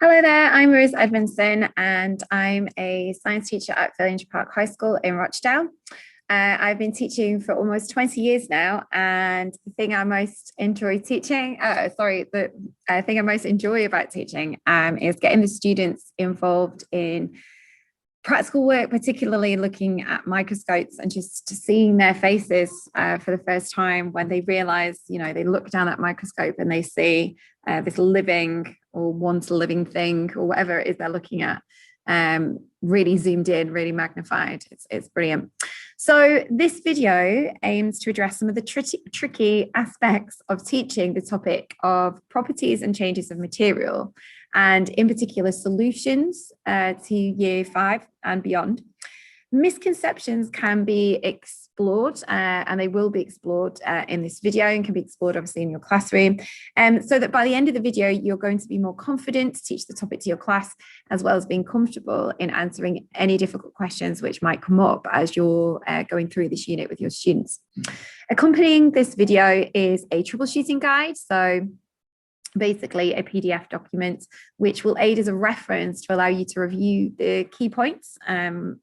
Hello there, I'm Rose Edmondson and I'm a science teacher at Fillinge Park High School in Rochdale. I've been teaching for almost 20 years now, and the thing I most enjoy teaching, the thing I most enjoy about teaching is getting the students involved in practical work, particularly looking at microscopes and just seeing their faces for the first time when they realize, they look down that microscope and they see this living or once living thing or whatever it is they're looking at, really zoomed in, really magnified. It's brilliant. So this video aims to address some of the tricky aspects of teaching the topic of properties and changes of material, and in particular solutions to year 5 and beyond. Misconceptions can be explored and they will be explored in this video and can be explored obviously in your classroom, so that by the end of the video you're going to be more confident to teach the topic to your class, as well as being comfortable in answering any difficult questions which might come up as you're going through this unit with your students. Accompanying this video is a troubleshooting guide, so basically a PDF document which will aid as a reference to allow you to review the key points,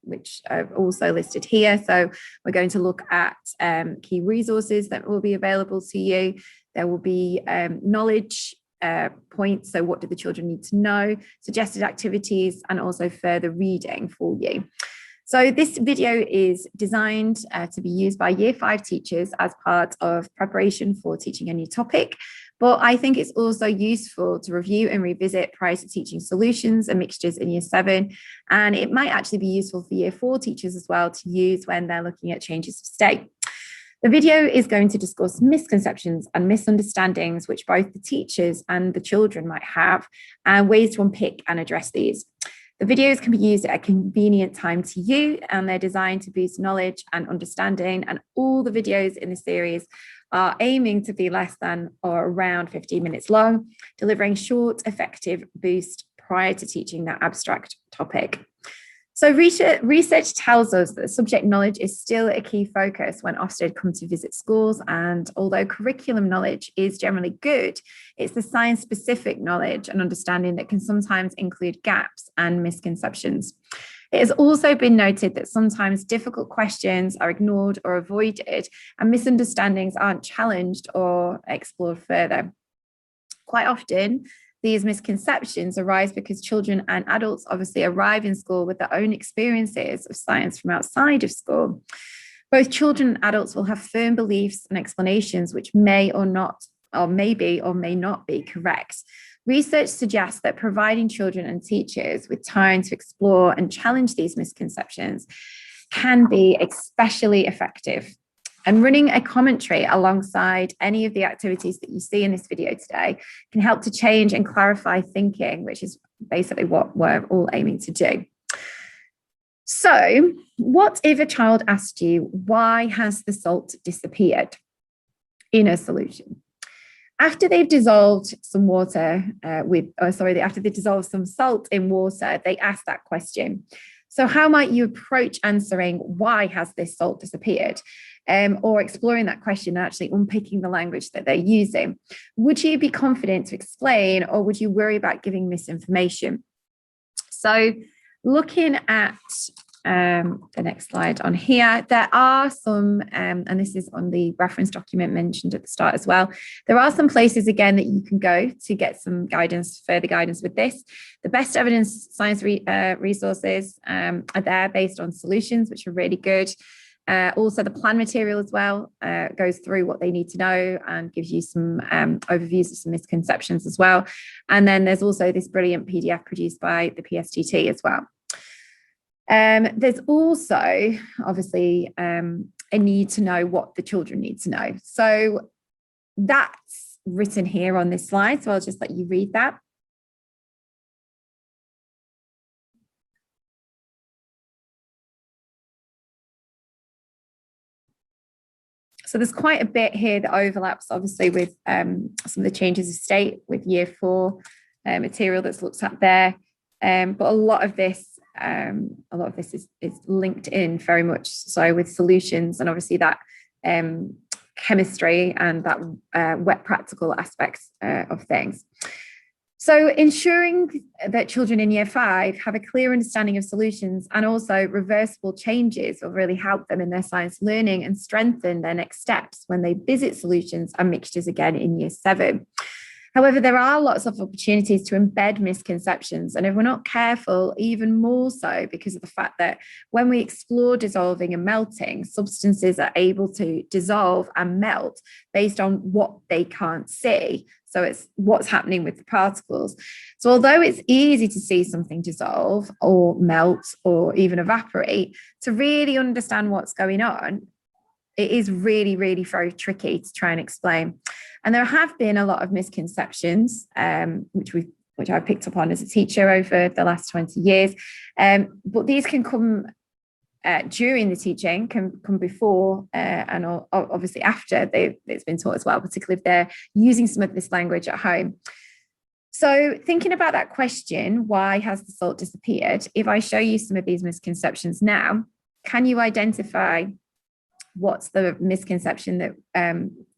which are also listed here. So we're going to look at key resources that will be available to you. There will be knowledge points, so what do the children need to know, suggested activities, and also further reading for you. So this video is designed to be used by Year 5 teachers as part of preparation for teaching a new topic. But I think it's also useful to review and revisit prior to teaching solutions and mixtures in Year 7. And it might actually be useful for Year 4 teachers as well to use when they're looking at changes of state. The video is going to discuss misconceptions and misunderstandings which both the teachers and the children might have, and ways to unpick and address these. The videos can be used at a convenient time to you, and they're designed to boost knowledge and understanding, and all the videos in the series are aiming to be less than or around 15 minutes long, delivering short, effective boost prior to teaching that abstract topic. So research tells us that subject knowledge is still a key focus when Ofsted come to visit schools, and although curriculum knowledge is generally good, it's the science-specific knowledge and understanding that can sometimes include gaps and misconceptions. It has also been noted that sometimes difficult questions are ignored or avoided, and misunderstandings aren't challenged or explored further. Quite often, these misconceptions arise because children and adults obviously arrive in school with their own experiences of science from outside of school. Both children and adults will have firm beliefs and explanations which may or may not be correct. Research suggests that providing children and teachers with time to explore and challenge these misconceptions can be especially effective. And running a commentary alongside any of the activities that you see in this video today can help to change and clarify thinking, which is basically what we're all aiming to do. So, what if a child asked you, why has the salt disappeared in a solution? After they've dissolved some after they dissolve some salt in water, they ask that question. So how might you approach answering why has this salt disappeared? Or exploring that question and actually unpicking the language that they're using. Would you be confident to explain, or would you worry about giving misinformation? So looking at the next slide on here, there are some, and this is on the reference document mentioned at the start as well, there are some places again that you can go to get some guidance, further guidance with this. The best evidence science resources are there based on solutions, which are really good. Also the plan material as well goes through what they need to know and gives you some overviews of some misconceptions as well. And then there's also this brilliant PDF produced by the PSTT as well. There's also obviously a need to know what the children need to know. So that's written here on this slide. So I'll just let you read that. So there's quite a bit here that overlaps obviously with some of the changes of state with Year 4 material that's looked at there. But a lot of this is linked in very much so with solutions, and obviously that chemistry and that wet practical aspects of things. So ensuring that children in year 5 have a clear understanding of solutions and also reversible changes will really help them in their science learning and strengthen their next steps when they visit solutions and mixtures again in year 7. However, there are lots of opportunities to embed misconceptions. And if we're not careful, even more so because of the fact that when we explore dissolving and melting, substances are able to dissolve and melt based on what they can't see. So it's what's happening with the particles. So although it's easy to see something dissolve or melt or even evaporate, to really understand what's going on, it is really, really very tricky to try and explain. And there have been a lot of misconceptions, which I've picked up on as a teacher over the last 20 years. But these can come during the teaching, can come before and obviously after it's been taught as well, particularly if they're using some of this language at home. So thinking about that question, why has the salt disappeared? If I show you some of these misconceptions now, can you identify what's the misconception that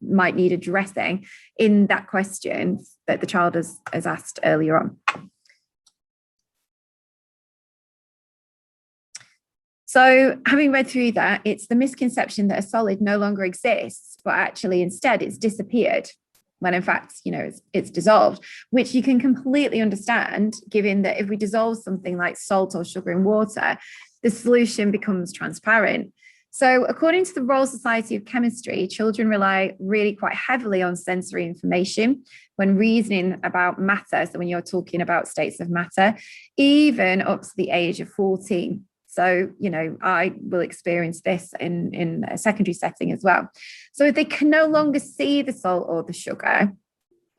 might need addressing in that question that the child has asked earlier on? So having read through that, it's the misconception that a solid no longer exists, but actually instead it's disappeared, when in fact, it's dissolved, which you can completely understand, given that if we dissolve something like salt or sugar in water, the solution becomes transparent. So according to the Royal Society of Chemistry, children rely really quite heavily on sensory information when reasoning about matter. So when you're talking about states of matter, even up to the age of 14. So, I will experience this in a secondary setting as well. So if they can no longer see the salt or the sugar,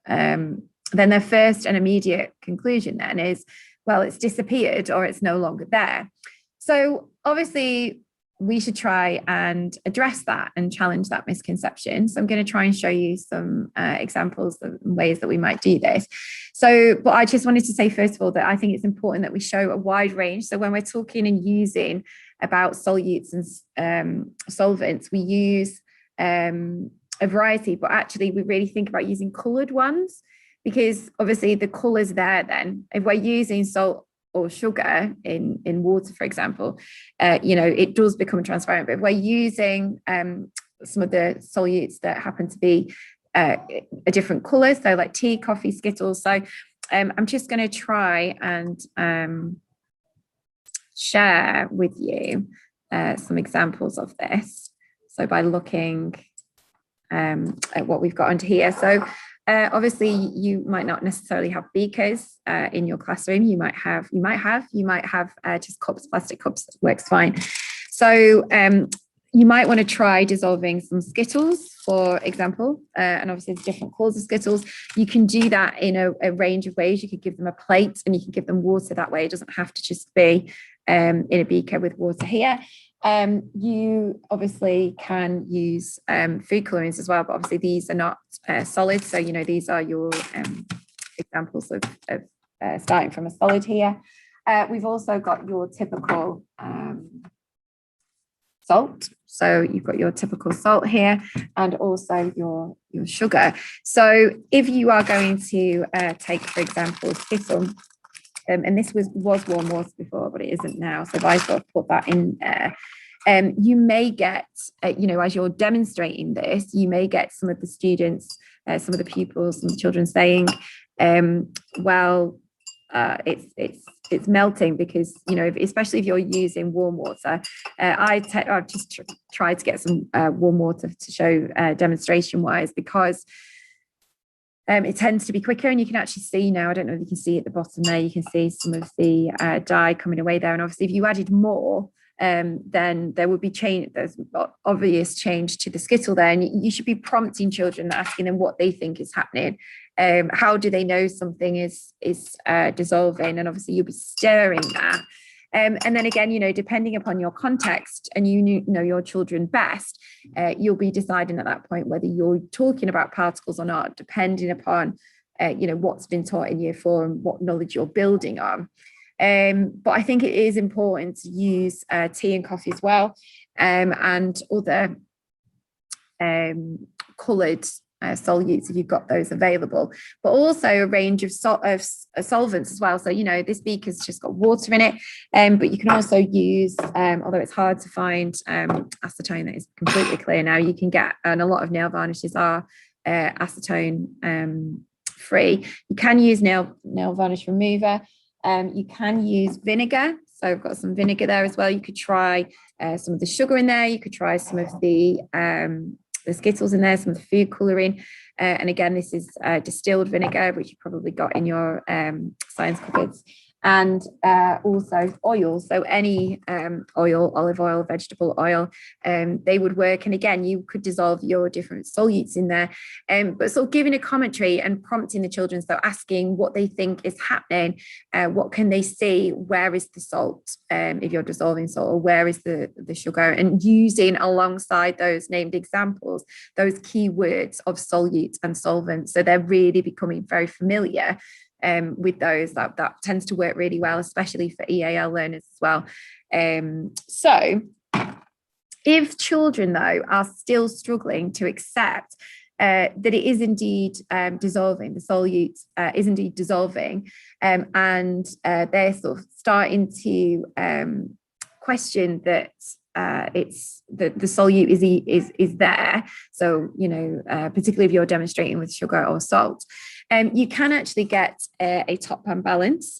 then their first and immediate conclusion then is, well, it's disappeared or it's no longer there. So obviously, we should try and address that and challenge that misconception. So I'm going to try and show you some examples of ways that we might do this. But I just wanted to say, first of all, that I think it's important that we show a wide range. So when we're talking and using about solutes and solvents, we use a variety, but actually we really think about using coloured ones, because obviously the colours there then, if we're using salt or sugar in water, for example, it does become transparent. But if we're using some of the solutes that happen to be a different colour, so like tea, coffee, Skittles. So I'm just going to try and share with you some examples of this. So by looking at what we've got under here. So obviously, you might not necessarily have beakers in your classroom. You might have just cups, plastic cups, works fine. So you might want to try dissolving some Skittles, for example, and obviously there's different colours of Skittles. You can do that in a range of ways. You could give them a plate and you can give them water that way. It doesn't have to just be in a beaker with water here. You obviously can use food colorings as well, but obviously these are not solid. So, these are your examples of starting from a solid here. We've also got your typical salt. So you've got your typical salt here and also your sugar. So if you are going to take, for example, Skittle, and this was warm water before, but it isn't now. So if I sort of put that in there, you may get, as you're demonstrating this, you may get some of the students, some of the pupils, some children saying, it's melting because, especially if you're using warm water. I've just tried to get some warm water to show demonstration wise, because it tends to be quicker, and you can actually see now, I don't know if you can see at the bottom there, you can see some of the dye coming away there. And obviously if you added more, then there would be there's obvious change to the Skittle there. And you should be prompting children, asking them what they think is happening. How do they know something is dissolving? And obviously you'll be stirring that. And then again, depending upon your context, and you know your children best, you'll be deciding at that point whether you're talking about particles or not, depending upon, what's been taught in year 4 and what knowledge you're building on. But I think it is important to use tea and coffee as well, and other coloured solutes if you've got those available, but also a range of solvents as well. So, this beaker's just got water in it, but you can also use, although it's hard to find acetone that is completely clear now, you can get, and a lot of nail varnishes are acetone free. You can use nail varnish remover. You can use vinegar. So I've got some vinegar there as well. You could try some of the sugar in there. You could try some of the Skittles in there, some of the food colouring. And again, this is distilled vinegar, which you probably got in your science cupboards. And also oil. So any oil, olive oil, vegetable oil, they would work. And again, you could dissolve your different solutes in there, but sort of giving a commentary and prompting the children, so asking what they think is happening, what can they see, where is the salt, if you're dissolving salt, or where is the sugar, and using alongside those named examples, those key words of solutes and solvents. So they're really becoming very familiar with those. That tends to work really well, especially for EAL learners as well. So if children, though, are still struggling to accept that it is indeed dissolving, the solute is indeed dissolving, and they're sort of starting to question that it's the solute is there. So, particularly if you're demonstrating with sugar or salt, you can actually get a top pan balance.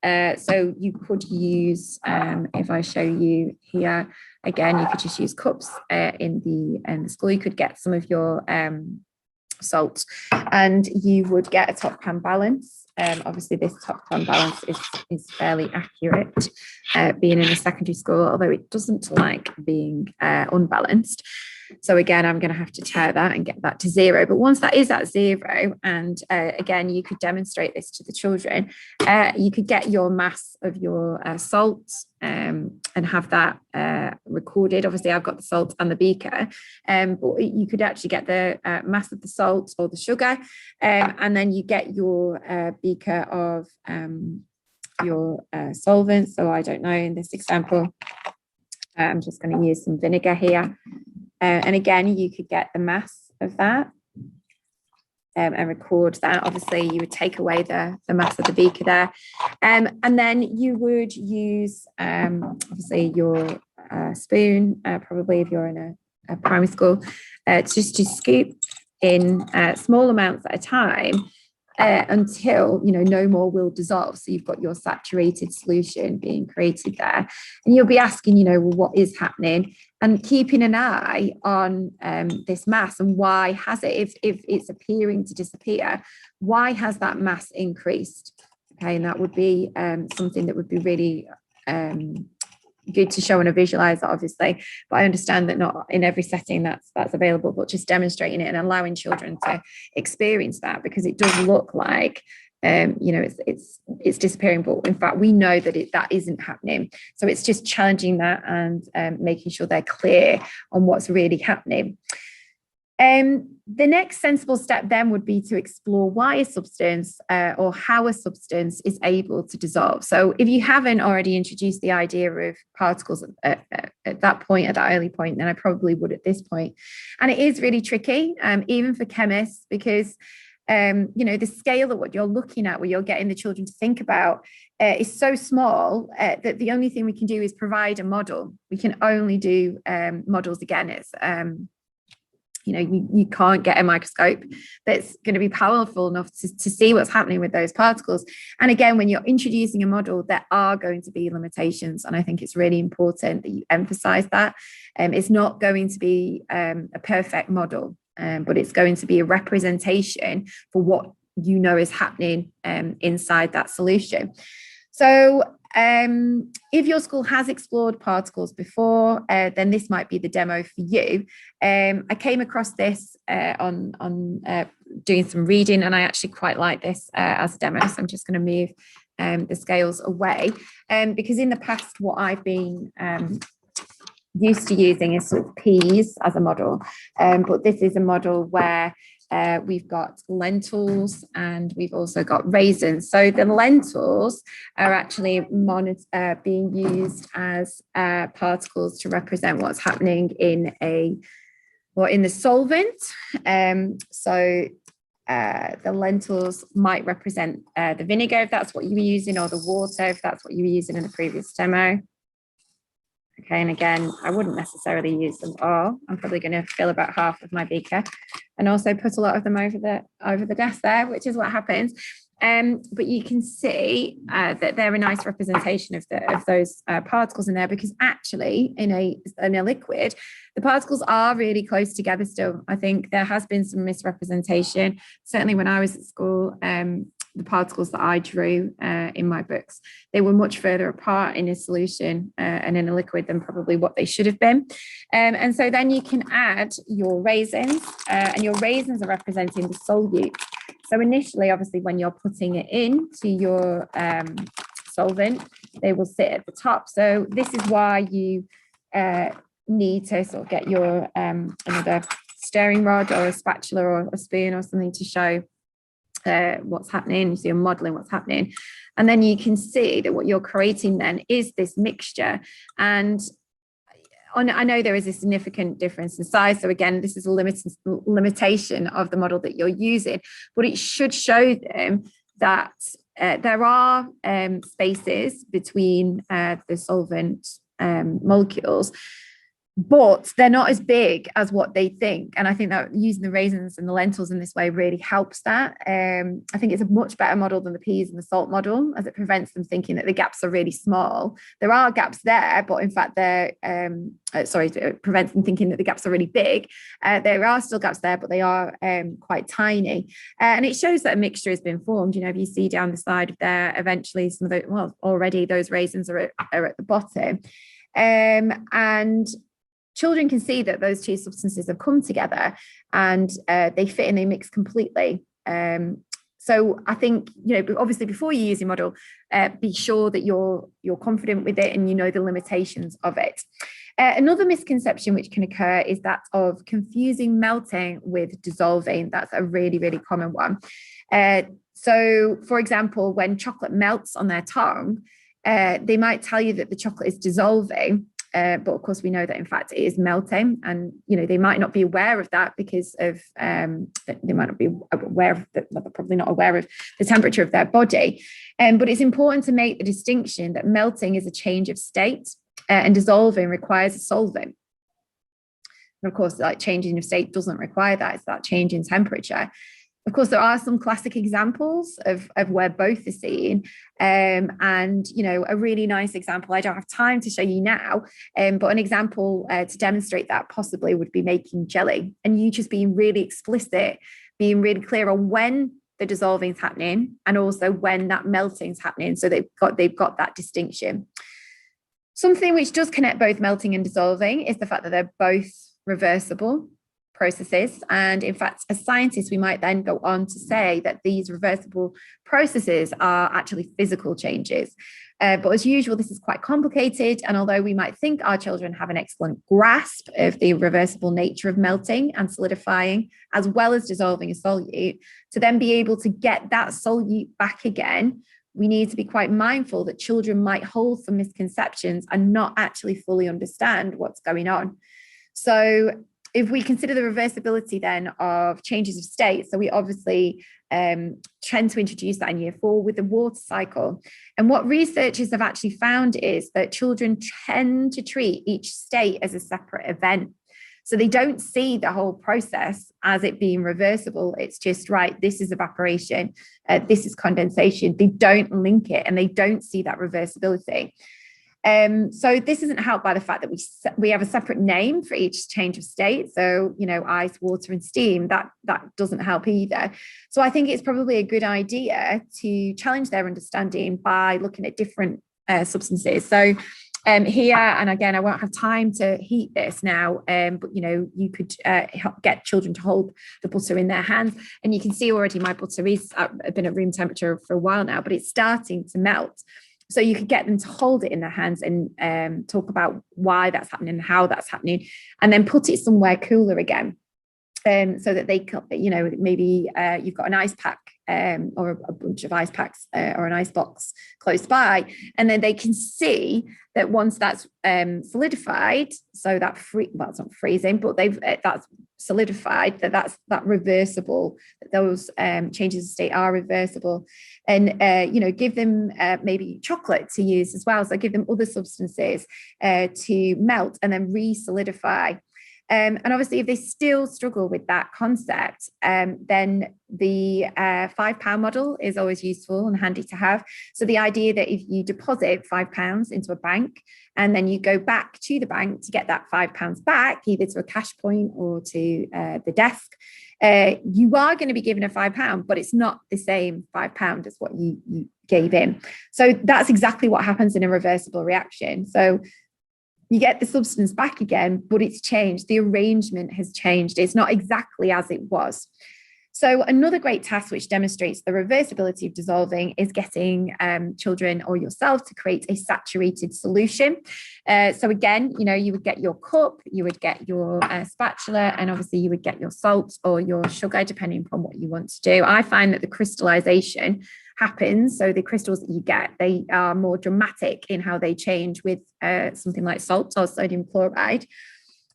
So you could use, if I show you here, again, you could just use cups in the school. You could get some of your salt, and you would get a top pan balance. Obviously, this top pan balance is fairly accurate, being in a secondary school, although it doesn't like being unbalanced. So again, I'm going to have to tear that and get that to 0. But once that is at 0, and again, you could demonstrate this to the children, you could get your mass of your salt and have that recorded. Obviously, I've got the salt and the beaker, but you could actually get the mass of the salt or the sugar, and then you get your beaker of your solvent. So I don't know, in this example, I'm just going to use some vinegar here. And again, you could get the mass of that and record that. Obviously, you would take away the mass of the beaker there. And then you would use, obviously, your spoon, probably if you're in a primary school, just to scoop in small amounts at a time, until no more will dissolve. So you've got your saturated solution being created there, and you'll be asking, well, what is happening, and keeping an eye on this mass, and why has it, if it's appearing to disappear, why has that mass increased? Okay, and that would be something that would be really good to show on a visualizer, obviously, but I understand that not in every setting that's available, but just demonstrating it and allowing children to experience that, because it does look like it's disappearing, but in fact we know that that isn't happening. So it's just challenging that and making sure they're clear on what's really happening. The next sensible step then would be to explore why a substance or how a substance is able to dissolve. So if you haven't already introduced the idea of particles at that point, at that early point, then I probably would at this point. And it is really tricky, even for chemists, because the scale of what you're looking at, where you're getting the children to think about, is so small that the only thing we can do is provide a model. We can only do models. Again, it's you can't get a microscope that's going to be powerful enough to see what's happening with those particles. And again, when you're introducing a model, there are going to be limitations. And I think it's really important that you emphasize that. It's not going to be a perfect model, but it's going to be a representation for what is happening inside that solution. So if your school has explored particles before, then this might be the demo for you. I came across this on doing some reading, and I actually quite like this as a demo. So I'm just going to move the scales away, because in the past, what I've been used to using is sort of peas as a model, but this is a model where we've got lentils and we've also got raisins. So the lentils are actually being used as particles to represent what's happening in a or in the solvent. So the lentils might represent the vinegar, if that's what you were using, or the water, if that's what you were using in the previous demo. Okay, and again, I wouldn't necessarily use them all. I'm probably going to fill about half of my beaker and also put a lot of them over the desk there, which is what happens. But you can see that they're a nice representation of those particles in there, because actually in a liquid, the particles are really close together still. I think there has been some misrepresentation. Certainly when I was at school, the particles that I drew in my books, they were much further apart in a solution and in a liquid than probably what they should have been. And so then you can add your raisins, and your raisins are representing the solute. So initially, obviously, when you're putting it into your solvent, they will sit at the top. So this is why you need to sort of get your another stirring rod or a spatula or a spoon or something to show what's happening. So you're modeling what's happening. And then you can see that what you're creating then is this mixture. And I know there is a significant difference in size. So again, this is a limitation of the model that you're using, but it should show them that there are spaces between the solvent molecules, but they're not as big as what they think. And I think that using the raisins and the lentils in this way really helps that. I think it's a much better model than the peas and the salt model, as it prevents them thinking that the gaps are really small. There are gaps there, but in fact, it prevents them thinking that the gaps are really big. There are still gaps there, but they are quite tiny. And it shows that a mixture has been formed. You know, if you see down the side there, eventually some of the, well, already those raisins are at the bottom. And children can see that those two substances have come together and they fit and they mix completely. So I think, you know, obviously before you use your model, be sure that you're confident with it and you know the limitations of it. Another misconception which can occur is that of confusing melting with dissolving. That's a really, really common one. So, for example, when chocolate melts on their tongue, they might tell you that the chocolate is dissolving. But of course, we know that in fact it is melting, and you know they might not be aware of that because of they might not be aware of that. They're probably not aware of the temperature of their body. But it's important to make the distinction that melting is a change of state, and dissolving requires a solvent. And of course, like changing of state doesn't require that; it's that change in temperature. Of course, there are some classic examples of where both are seen. And, you know, a really nice example, I don't have time to show you now, but an example to demonstrate that possibly would be making jelly. And you just being really explicit, being really clear on when the dissolving is happening and also when that melting is happening. So they've got that distinction. Something which does connect both melting and dissolving is the fact that they're both reversible processes. And in fact, as scientists, we might then go on to say that these reversible processes are actually physical changes. But as usual, this is quite complicated. And although we might think our children have an excellent grasp of the reversible nature of melting and solidifying, as well as dissolving a solute, to then be able to get that solute back again, we need to be quite mindful that children might hold some misconceptions and not actually fully understand what's going on. So if we consider the reversibility then of changes of state, so we obviously tend to introduce that in year 4 with the water cycle. And what researchers have actually found is that children tend to treat each state as a separate event. So they don't see the whole process as it being reversible. It's just, right, this is evaporation, this is condensation. They don't link it and they don't see that reversibility. So this isn't helped by the fact that we have a separate name for each change of state. So, you know, ice, water, and steam, that doesn't help either. So I think it's probably a good idea to challenge their understanding by looking at different substances. So here, and again, I won't have time to heat this now, but, you know, you could get children to hold the butter in their hands. And you can see already my butter is been at room temperature for a while now, but it's starting to melt. So you could get them to hold it in their hands and talk about why that's happening and how that's happening, and then put it somewhere cooler again. So that they, you know, maybe you've got an ice pack or a bunch of ice packs or an ice box close by. And then they can see that once that's solidified, so that well, it's not freezing, but that's solidified, that's reversible, that those changes of state are reversible. And give them maybe chocolate to use as well, so give them other substances to melt and then re-solidify. And obviously, if they still struggle with that concept, then the £5 model is always useful and handy to have. So the idea that if you deposit £5 into a bank and then you go back to the bank to get that £5 back, either to a cash point or to the desk, you are going to be given a £5, but it's not the same £5 as what you gave in. So that's exactly what happens in a reversible reaction. So you get the substance back again, but it's changed. The arrangement has changed. It's not exactly as it was. So another great task which demonstrates the reversibility of dissolving is getting children or yourself to create a saturated solution. So again, you would get your cup, you would get your spatula, and obviously you would get your salt or your sugar, depending upon what you want to do. I find that the crystallization happens. So the crystals that you get, they are more dramatic in how they change with something like salt or sodium chloride.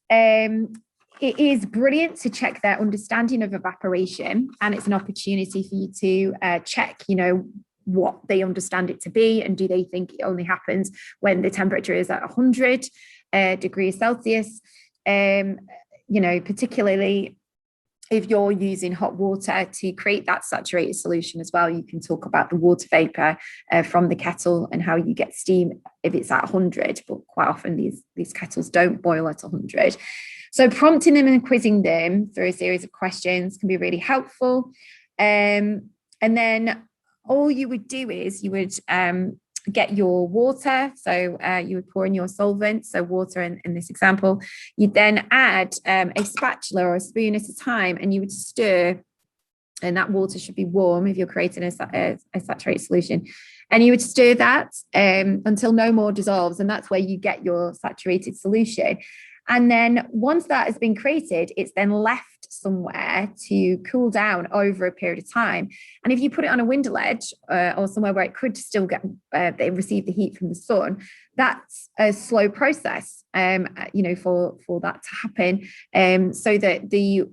It is brilliant to check their understanding of evaporation, and it's an opportunity for you to check, what they understand it to be, and do they think it only happens when the temperature is at 100 degrees Celsius, particularly if you're using hot water to create that saturated solution as well. You can talk about the water vapor from the kettle and how you get steam if it's at 100, but quite often these kettles don't boil at 100. So prompting them and quizzing them through a series of questions can be really helpful. And then all you would do is you would get your water. So you would pour in your solvent, so water in this example. You'd then add a spatula or a spoon at a time, and you would stir, and that water should be warm if you're creating a saturated solution. And you would stir that until no more dissolves, and that's where you get your saturated solution. And then once that has been created, it's then left somewhere to cool down over a period of time. And if you put it on a window ledge or somewhere where it could still get receive the heat from the sun, that's a slow process, for that to happen, so that the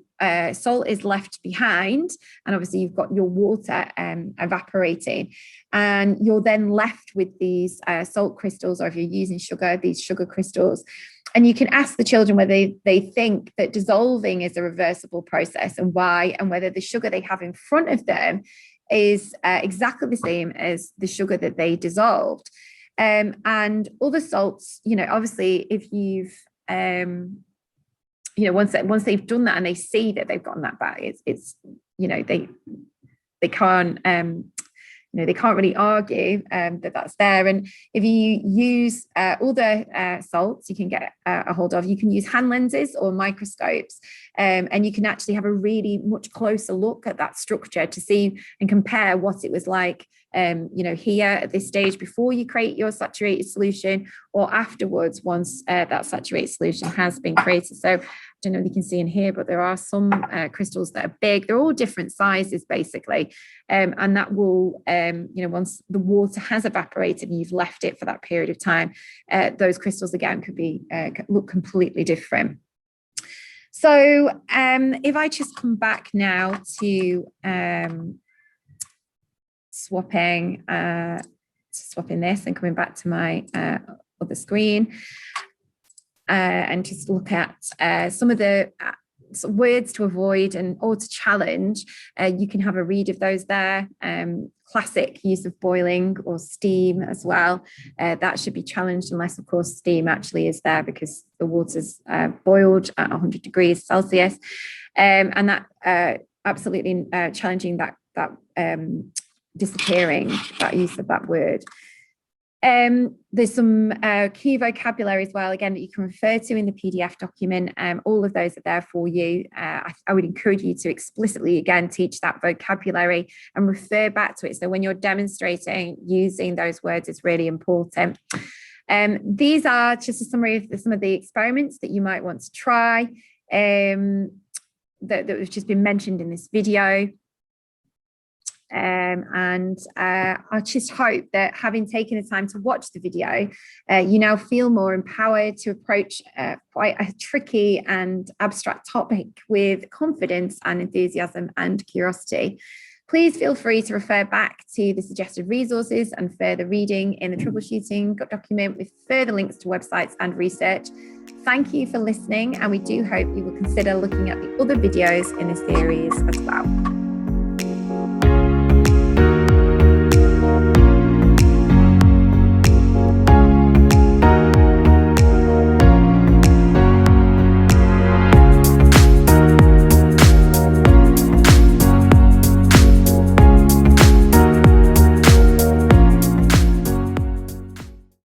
salt is left behind, and obviously you've got your water evaporating, and you're then left with these salt crystals, or if you're using sugar, these sugar crystals. And you can ask the children whether they think that dissolving is a reversible process and why, and whether the sugar they have in front of them is exactly the same as the sugar that they dissolved. And other salts, obviously, if you've, once they've done that and they see that they've gotten that back, it's they can't. They can't really argue that that's there. And if you use other salts you can get a hold of, you can use hand lenses or microscopes, and you can actually have a really much closer look at that structure to see and compare what it was like here at this stage before you create your saturated solution, or afterwards once that saturated solution has been created. So I don't know if you can see in here, but there are some crystals that are big. They're all different sizes basically, and that will once the water has evaporated and you've left it for that period of time, those crystals again could be look completely different. So if I just come back now to swapping this and coming back to my other screen, and just look at some of the words to avoid or to challenge. You can have a read of those there. Classic use of boiling or steam as well. That should be challenged, unless of course steam actually is there because the water's boiled at 100 degrees Celsius, and that absolutely challenging that disappearing that use of that word. There's some key vocabulary as well, again, that you can refer to in the PDF document. All of those are there for you. I would encourage you to explicitly, again, teach that vocabulary and refer back to it. So when you're demonstrating, using those words is really important. These are just a summary of some of the experiments that you might want to try, that have just been mentioned in this video. And I just hope that having taken the time to watch the video, you now feel more empowered to approach quite a tricky and abstract topic with confidence and enthusiasm and curiosity. Please feel free to refer back to the suggested resources and further reading in the troubleshooting document with further links to websites and research. Thank you for listening, and we do hope you will consider looking at the other videos in this series as well.